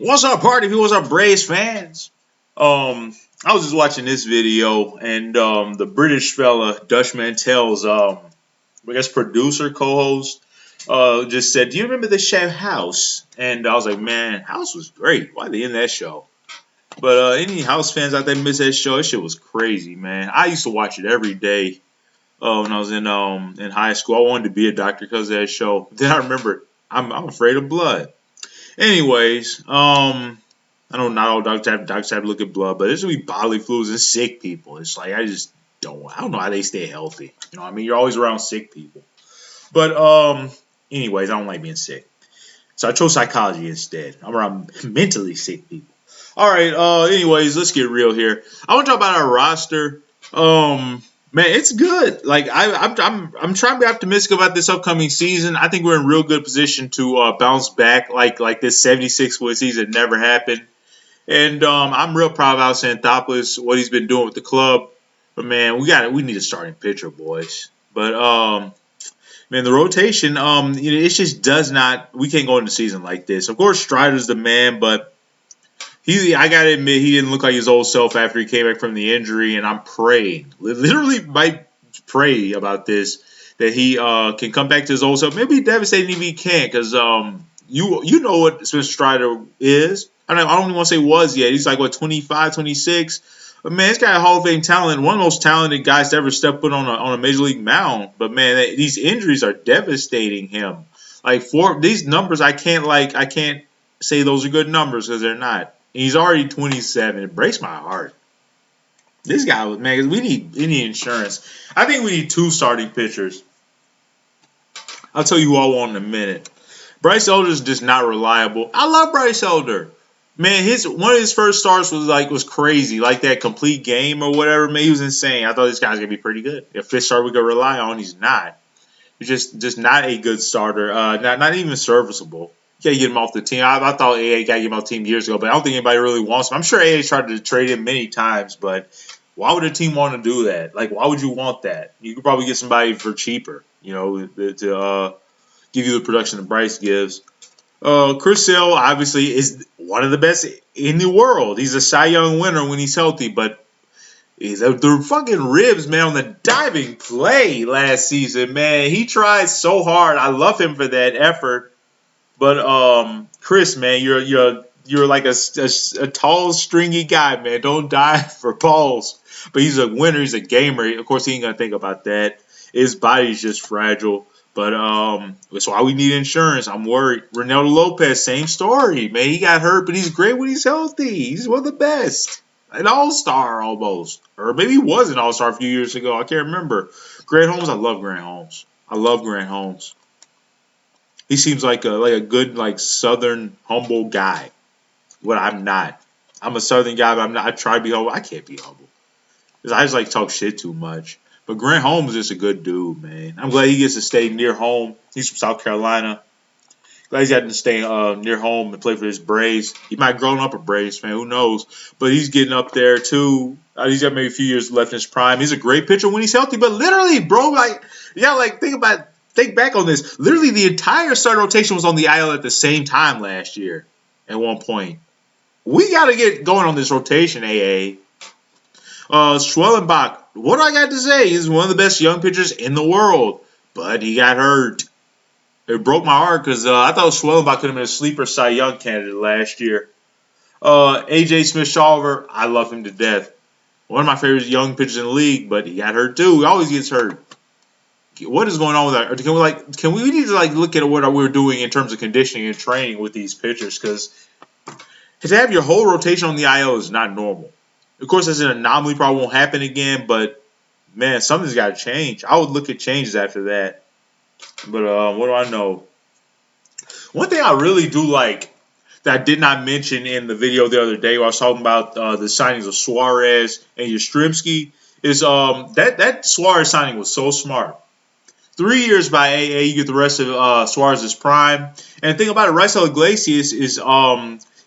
What's up, party people? What's up, Braves fans? I was just watching this video, and the British fella, Dutch Mantel's, I guess producer, co-host, just said, "Do you remember the show House?" And I was like, "Man, House was great. Why they in that show?" But any House fans out there miss that show? That shit was crazy, man. I used to watch it every day when I was in high school. I wanted to be a doctor because of that show. Then I remember I'm afraid of blood. Anyways, I know not all dogs have to look at blood, but there's gonna be bodily fluids and sick people. It's like I don't know how they stay healthy. You know what I mean? You're always around sick people. But anyways, I don't like being sick. So I chose psychology instead. I'm around mentally sick people. All right, anyways, let's get real here. I want to talk about our roster. Man, it's good. Like I'm trying to be optimistic about this upcoming season. I think we're in real good position to bounce back like this 76 win season never happened. And I'm real proud of Alex Anthopoulos, what he's been doing with the club. But man, we need a starting pitcher, boys. But man, the rotation, it just does not. We can't go into the season like this. Of course, Strider's the man, but I gotta admit, he didn't look like his old self after he came back from the injury. And I'm praying, literally, might pray about this that he can come back to his old self. Maybe devastating if he can't, because you know what Spencer Strider is. I don't even want to say was yet. He's like, what, 25, 26? But man, this guy Hall of Fame talent, one of the most talented guys to ever step foot on a major league mound. But man, these injuries are devastating him. Like for these numbers, I can't say those are good numbers because they're not. He's already 27. It breaks my heart. This guy, man, we need insurance. I think we need two starting pitchers. I'll tell you who I want in a minute. Bryce Elder's just not reliable. I love Bryce Elder. Man, one of his first starts was crazy, like that complete game or whatever. Man, he was insane. I thought this guy's gonna be pretty good. If fifth starter we could rely on, he's not. He's just not a good starter. Not even serviceable. You can't get him off the team. I thought AA got him off the team years ago, but I don't think anybody really wants him. I'm sure AA tried to trade him many times, but why would a team want to do that? Like, why would you want that? You could probably get somebody for cheaper, to give you the production that Bryce gives. Chris Sale obviously is one of the best in the world. He's a Cy Young winner when he's healthy, but the fucking ribs, man, on the diving play last season, man, he tried so hard. I love him for that effort. But Chris, man, you're like a tall, stringy guy, man. Don't dive for balls. But he's a winner. He's a gamer. Of course, he ain't gonna think about that. His body's just fragile. But that's why we need insurance. I'm worried. Ronaldo Lopez, same story, man. He got hurt, but he's great when he's healthy. He's one of the best, an all-star almost, or maybe he was an all-star a few years ago. I can't remember. Grant Holmes, I love Grant Holmes. I love Grant Holmes. He seems like a good Southern humble guy. What I'm not. I'm a Southern guy, but I'm not. I try to be humble. I can't be humble because I just like talk shit too much. But Grant Holmes is just a good dude, man. I'm glad he gets to stay near home. He's from South Carolina. Glad he's got to stay near home and play for his Braves. He might have grown up a Braves fan, who knows? But he's getting up there too. He's got maybe a few years left in his prime. He's a great pitcher when he's healthy. But literally, bro, think back on this. Literally, the entire starting rotation was on the IL at the same time last year. At one point, we got to get going on this rotation, AA. Schwellenbach, what do I got to say? He's one of the best young pitchers in the world, but he got hurt. It broke my heart because I thought Schwellenbach could have been a sleeper Cy Young candidate last year. AJ Smith-Shawver, I love him to death. One of my favorite young pitchers in the league, but he got hurt too. He always gets hurt. What is going on with that? We need to look at what we're doing in terms of conditioning and training with these pitchers, because to have your whole rotation on the IL is not normal. Of course, as an anomaly, probably won't happen again, but man, something's got to change. I would look at changes after that. But what do I know? One thing I really do like that I did not mention in the video the other day, where I was talking about the signings of Suarez and Yastrzemski, is that Suarez signing was so smart. 3 years by AA, you get the rest of Suarez's prime. And the thing about it, Raisel Iglesias is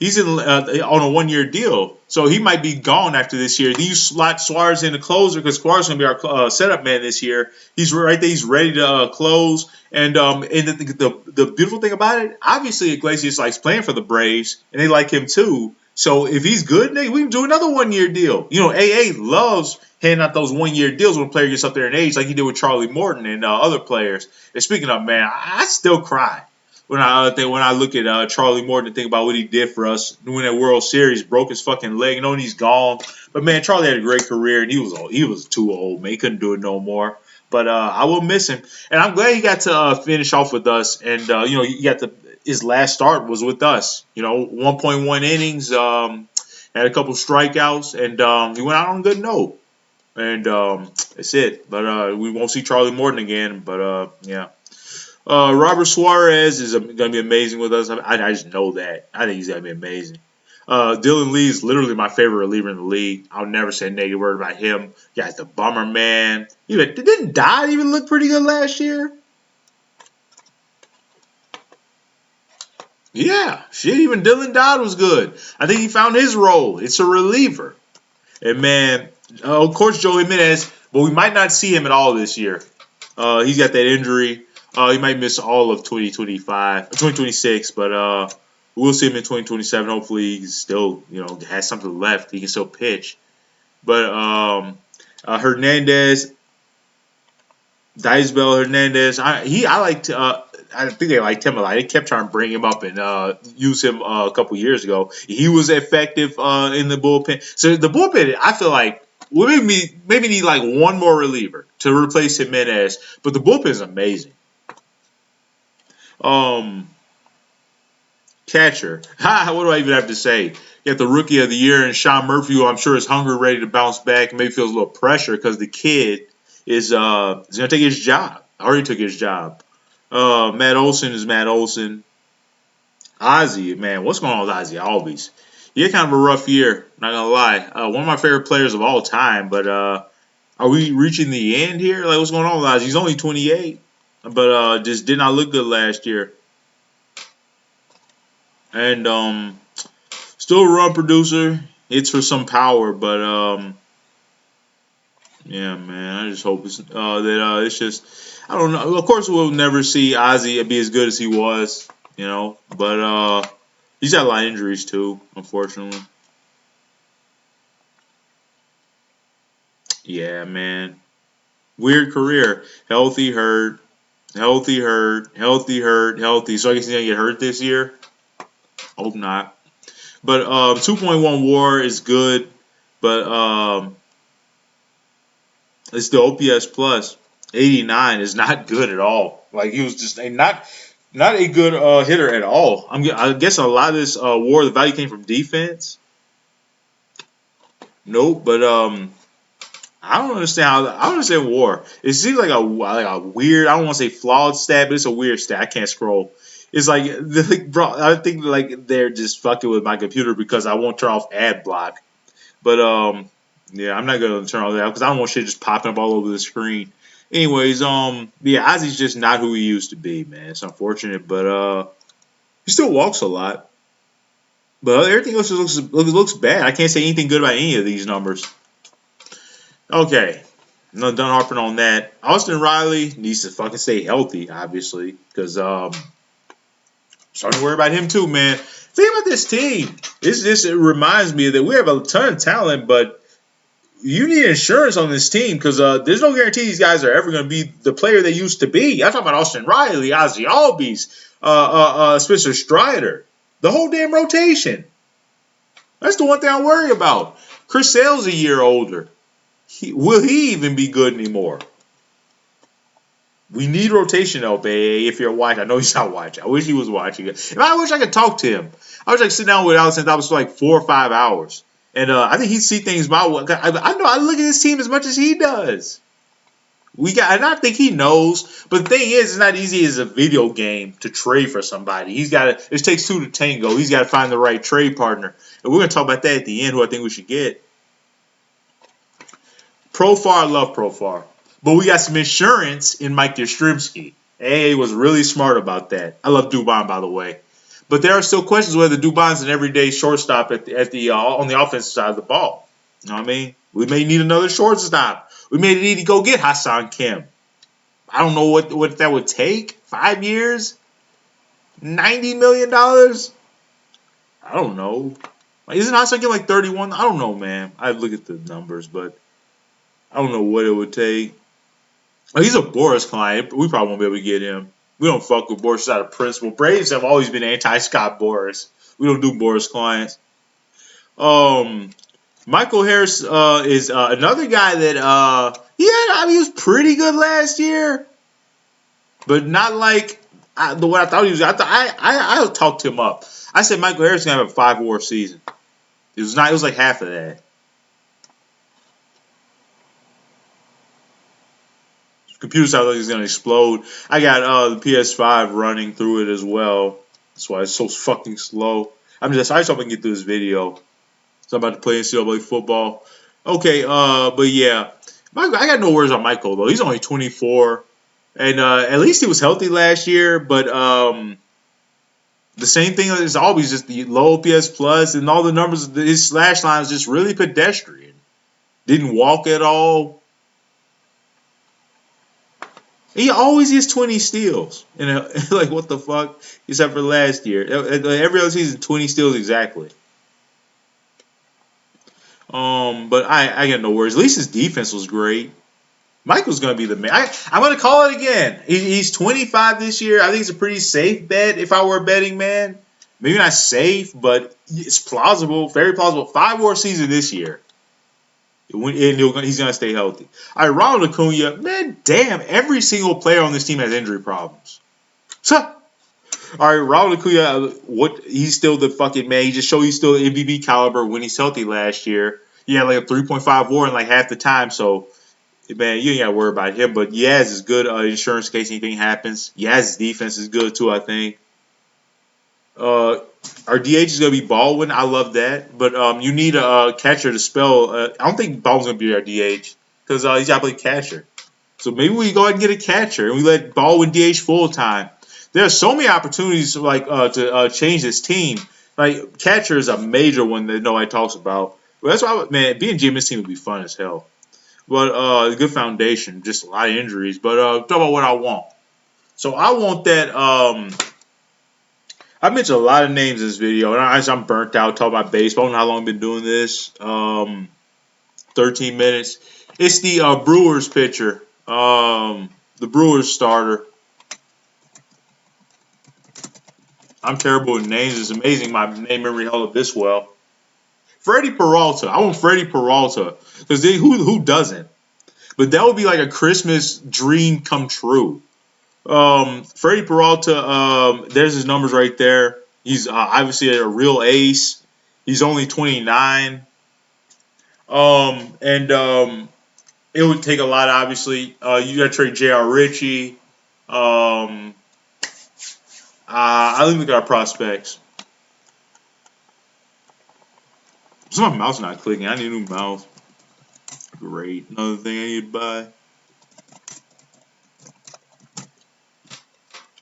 He's in on a 1 year deal, so he might be gone after this year. Then you slot Suarez in the closer because Suarez is going to be our setup man this year. He's right there. He's ready to close. And the beautiful thing about it, obviously Iglesias likes playing for the Braves, and they like him too. So if he's good, we can do another 1 year deal. You know, AA loves handing out those 1 year deals when a player gets up there in age, like he did with Charlie Morton and other players. And speaking of, man, I still cry when I look at Charlie Morton and think about what he did for us, winning that World Series, broke his fucking leg, knowing he's gone. But man, Charlie had a great career, and he was too old, man. He couldn't do it no more. But I will miss him, and I'm glad he got to finish off with us. And you know, his last start was with us. You know, 1.1 innings, had a couple strikeouts, and he went out on a good note. And that's it. But we won't see Charlie Morton again. But yeah. Robert Suarez is going to be amazing with us. I just know that. I think he's going to be amazing. Dylan Lee is literally my favorite reliever in the league. I'll never say a negative word about him. You got the bummer man. Didn't Dodd even look pretty good last year? Yeah, shit. Even Dylan Dodd was good. I think he found his role. It's a reliever. And man, of course Joe Jimenez, but we might not see him at all this year. He's got that injury. He might miss all of 2026, but we'll see him in 2027. Hopefully, he still, has something left. He can still pitch. But Hernandez, Diasbell Hernandez, I liked. I think they liked him a lot. They kept trying to bring him up and use him a couple years ago. He was effective in the bullpen. So the bullpen, I feel like we maybe need like one more reliever to replace Jimenez. But the bullpen is amazing. Catcher. What do I even have to say? You got the rookie of the year and Sean Murphy, who I'm sure is hungry, ready to bounce back, and maybe feels a little pressure because the kid is going to take his job. Already took his job. Matt Olson is Matt Olson. Ozzy, man, what's going on with Ozzy Albies? He had kind of a rough year, not going to lie. One of my favorite players of all time, but are we reaching the end here? Like, what's going on with Ozzy? He's only 28. But just did not look good last year. And still a run producer. Hits for some power, but yeah, man. I just hope that it's just, I don't know. Of course, we'll never see Ozzy be as good as he was, But he's got a lot of injuries too, unfortunately. Yeah, man. Weird career. Healthy, hurt. Healthy, hurt, healthy, hurt, healthy. So I guess he's gonna get hurt this year. Hope not. But 2.1 WAR is good, but it's the OPS plus 89 is not good at all. Like he was just not a good hitter at all. I guess a lot of this WAR, the value came from defense. Nope, but I don't understand I don't understand WAR. It seems like a weird. I don't want to say flawed stat, but it's a weird stat. I can't scroll. It's like, bro, I think like they're just fucking with my computer because I won't turn off ad block. But yeah, I'm not gonna turn all that out because I don't want shit just popping up all over the screen. Anyways, yeah, Ozzy's just not who he used to be, man. It's unfortunate, but he still walks a lot. But everything else just looks bad. I can't say anything good about any of these numbers. Okay, I'm not done harping on that. Austin Riley needs to fucking stay healthy, obviously, because starting to worry about him too, man. Think about this team. It reminds me that we have a ton of talent, but you need insurance on this team because there's no guarantee these guys are ever going to be the player they used to be. I'm talking about Austin Riley, Ozzy Albies, Spencer Strider, the whole damn rotation. That's the one thing I worry about. Chris Sale's a year older. Will he even be good anymore? We need rotation help, AA, if you're watching. I know he's not watching. I wish he was watching it. I wish I could talk to him. I wish I could sit down with Alex and Thomas for like 4 or 5 hours. And I think he'd see things my way. I know I look at this team as much as he does. And I think he knows. But the thing is, it's not easy as a video game to trade for somebody. It takes two to tango. He's got to find the right trade partner. And we're going to talk about that at the end, who I think we should get. Profar, I love Profar. But we got some insurance in Mike Yastrzemski. AA was really smart about that. I love Dubon, by the way. But there are still questions whether Dubon's an everyday shortstop at the on the offensive side of the ball. You know what I mean? We may need another shortstop. We may need to go get Hassan Kim. I don't know what that would take. 5 years, $90 million. I don't know. Isn't Hassan Kim like 31? I don't know, man. I look at the numbers, but I don't know what it would take. He's a Boris client. We probably won't be able to get him. We don't fuck with Boris out of principle. Braves have always been anti-Scott Boris. We don't do Boris clients. Michael Harris is another guy that he was pretty good last year, but not like the way I thought he was. I talked him up. I said Michael Harris is gonna have a 5 WAR season. It was not. It was like half of that. Computer sounds like it's gonna explode. I got the PS5 running through it as well. That's why it's so fucking slow. I just hope I can get through this video. So I'm about to play NCAA football. Okay, but yeah, I got no worries on Michael though. He's only 24, and at least he was healthy last year. But the same thing is always just the low OPS plus and all the numbers. His slash line is just really pedestrian. Didn't walk at all. He always gets 20 steals. Like what the fuck? Except for last year, every other season 20 steals exactly. But I got no worries. At least his defense was great. Michael's going to be the man. I'm going to call it again. He's 25 this year. I think it's a pretty safe bet if I were a betting man. Maybe not safe, but it's plausible, very plausible. 5 WAR season this year. And he's going to stay healthy. All right, Ronald Acuna, man, damn, every single player on this team has injury problems. All right, Ronald Acuna, he's still the fucking man. He just showed he's still MVP caliber when he's healthy last year. He had like a 3.5 WAR in like half the time, so man, you ain't got to worry about him. But Yaz is good insurance in case anything happens. Yaz's defense is good too, I think. Our DH is going to be Baldwin. I love that. But you need a catcher to spell. I don't think Baldwin's going to be our DH because he's got to play catcher. So maybe we go ahead and get a catcher and we let Baldwin DH full time. There are so many opportunities like to change this team. Like catcher is a major one that nobody talks about. Well, that's why, man, being GM this team would be fun as hell. But good foundation, just a lot of injuries. But talk about what I want. So I want that. I mentioned a lot of names in this video, and I'm burnt out talking about baseball. I don't know how long I've been doing this. 13 minutes. It's the Brewers pitcher, the Brewers starter. I'm terrible with names. It's amazing my name memory held up this well. Freddie Peralta. I want Freddie Peralta because who doesn't? But that would be like a Christmas dream come true. Freddie Peralta, there's his numbers right there. He's obviously a real ace. He's only 29. It would take a lot, obviously. You got to trade J.R. Ritchie. I look at our prospects. So my mouse not clicking. I need a new mouse. Great. Another thing I need to buy.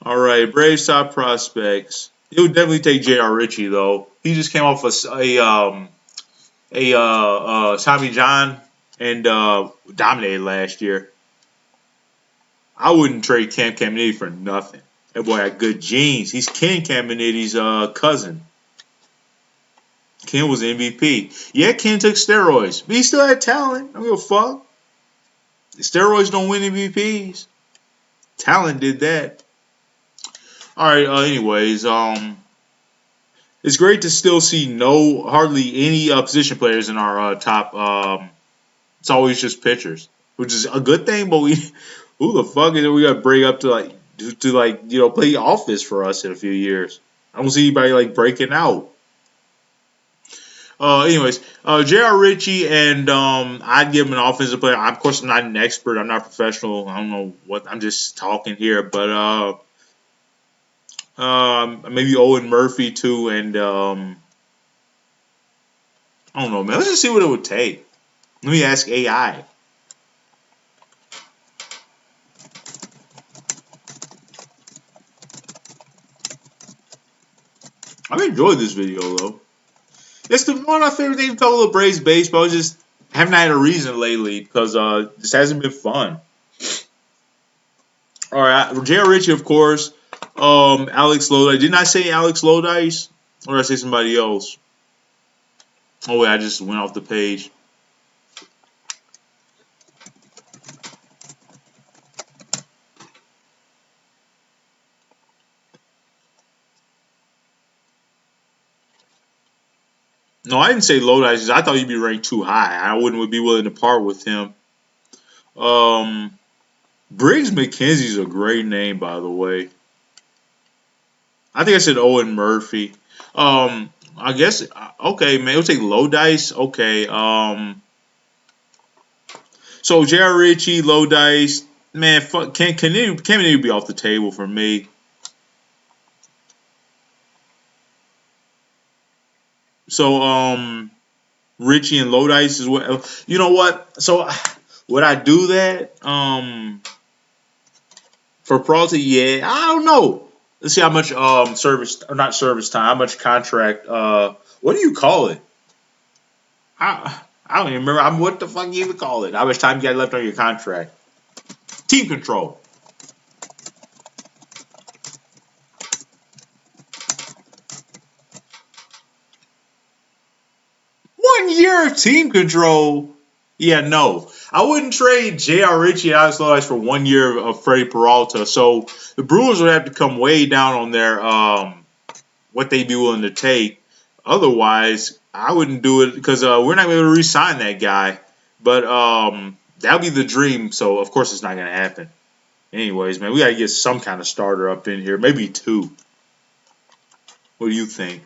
All right, Braves top prospects. It would definitely take J.R. Ritchie though. He just came off Tommy John and dominated last year. I wouldn't trade Cam Caminiti for nothing. That boy had good genes. He's Ken Caminiti's cousin. Ken was MVP. Yeah, Ken took steroids, but he still had talent. I don't give a fuck. Steroids don't win MVPs. Talent did that. All right. Anyways, it's great to still see hardly any position players in our top. It's always just pitchers, which is a good thing. But who the fuck is it? We got to break up to play office for us in a few years. I don't see anybody like breaking out. Anyways, J.R. Ritchie and I'd give him an offensive player. Of course, I'm not an expert. I'm not professional. I don't know what. I'm just talking here, but maybe Owen Murphy too, and I don't know, man. Let's just see what it would take. Let me ask AI. I've enjoyed this video though. It's one of my favorite things to talk about Braves baseball. Just haven't had a reason lately because this hasn't been fun. All right, J.R. Ritchie, of course. Alex Lodice. Didn't I say Alex Lodice? Or did I say somebody else? Oh wait, I just went off the page. No, I didn't say Lodice. I thought he'd be ranked too high. I wouldn't be willing to part with him. Um, Briggs McKenzie's a great name, by the way. I think I said Owen Murphy. I guess okay, man. We'll take Lodice. Okay. So J.R. Ritchie, Lodice, man. Fuck, can it be off the table for me? So Ritchie and Lodice is what you know what. So would I do that? For Peralta, yeah. I don't know. Let's see how much service or not service time. How much contract? What do you call it? I don't even remember. What the fuck you even call it? How much time you got left on your contract? Team control. 1 year of team control. Yeah, no. I wouldn't trade J.R. Ritchie and Alex Lodice for 1 year of Freddie Peralta. So the Brewers would have to come way down on their what they'd be willing to take. Otherwise, I wouldn't do it because we're not going to be able to re-sign that guy. But that'll be the dream. So of course it's not going to happen. Anyways, man, we got to get some kind of starter up in here. Maybe two. What do you think?